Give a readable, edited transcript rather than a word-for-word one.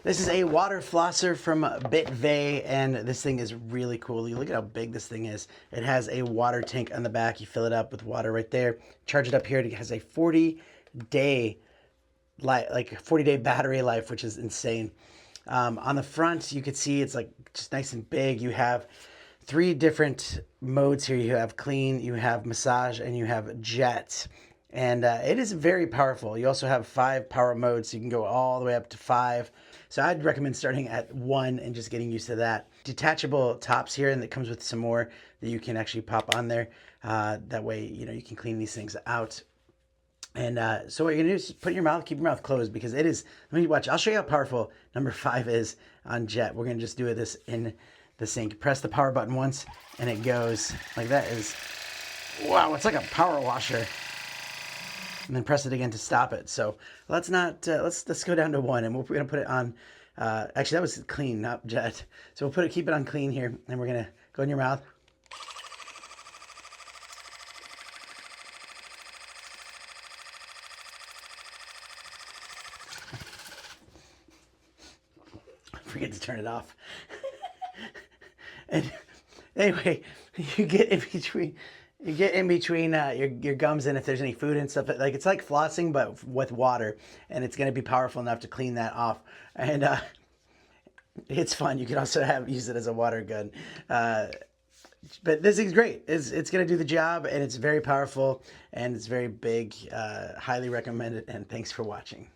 This is a water flosser from Bitvae, and this thing is really cool. You look at how big this thing is. It has a water tank on the back. You fill it up with water right there. Charge it up here. It has a 40-day like 40-day battery life, which is insane. On the front, you can see it's like just nice and big. You have 3 different modes here. You have clean, you have massage, and you have jet. And it is very powerful. You also have 5 power modes, so you can go all the way up to 5. So I'd recommend starting at 1 and just getting used to that. Detachable tops here, and it comes with some more that you can actually pop on there. That way, you can clean these things out. And so what you're gonna do is just put it in your mouth, keep your mouth closed, because it is, let me watch, I'll show you how powerful number 5 is on jet. We're gonna just do this in the sink. Press the power button once, and it goes like that. Is, wow, it's like a power washer. And then press it again to stop it. So let's not, let's go down to 1, and we're gonna put it on, actually that was clean, not jet. So we'll keep it on clean here, and we're gonna go in your mouth. Forget to turn it off. And anyway, you get in between your gums, and if there's any food and stuff, like it's like flossing but with water, and it's going to be powerful enough to clean that off. And it's fun. You can also use it as a water gun. But this thing's great. It's going to do the job, and it's very powerful, and it's very big. Highly recommend it, and thanks for watching.